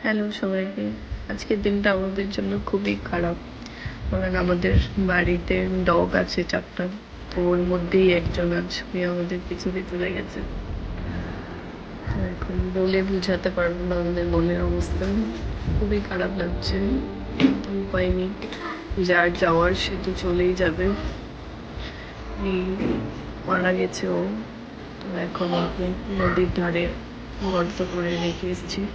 Hello সবাইকে। আজকের দিনটা আমাদের জন্য খুবই খারাপ। কারণ আমাদের বাড়িতে ডগ আছে ৪ টা। তো ওর মধ্যেই একজন আজকে আমাদের পৃথিবী চলে গেছে। তো এখন বলে বুঝাতে পারবো না আমাদের মনের অবস্থা। খুবই খারাপ লাগছে। উপায় নেই। যার যাওয়ার সে তো চলেই যাবে। এই মারা গেছে ও। তো এখন ওকে নদীর ধারে গর্ত করে রেখে এসেছি।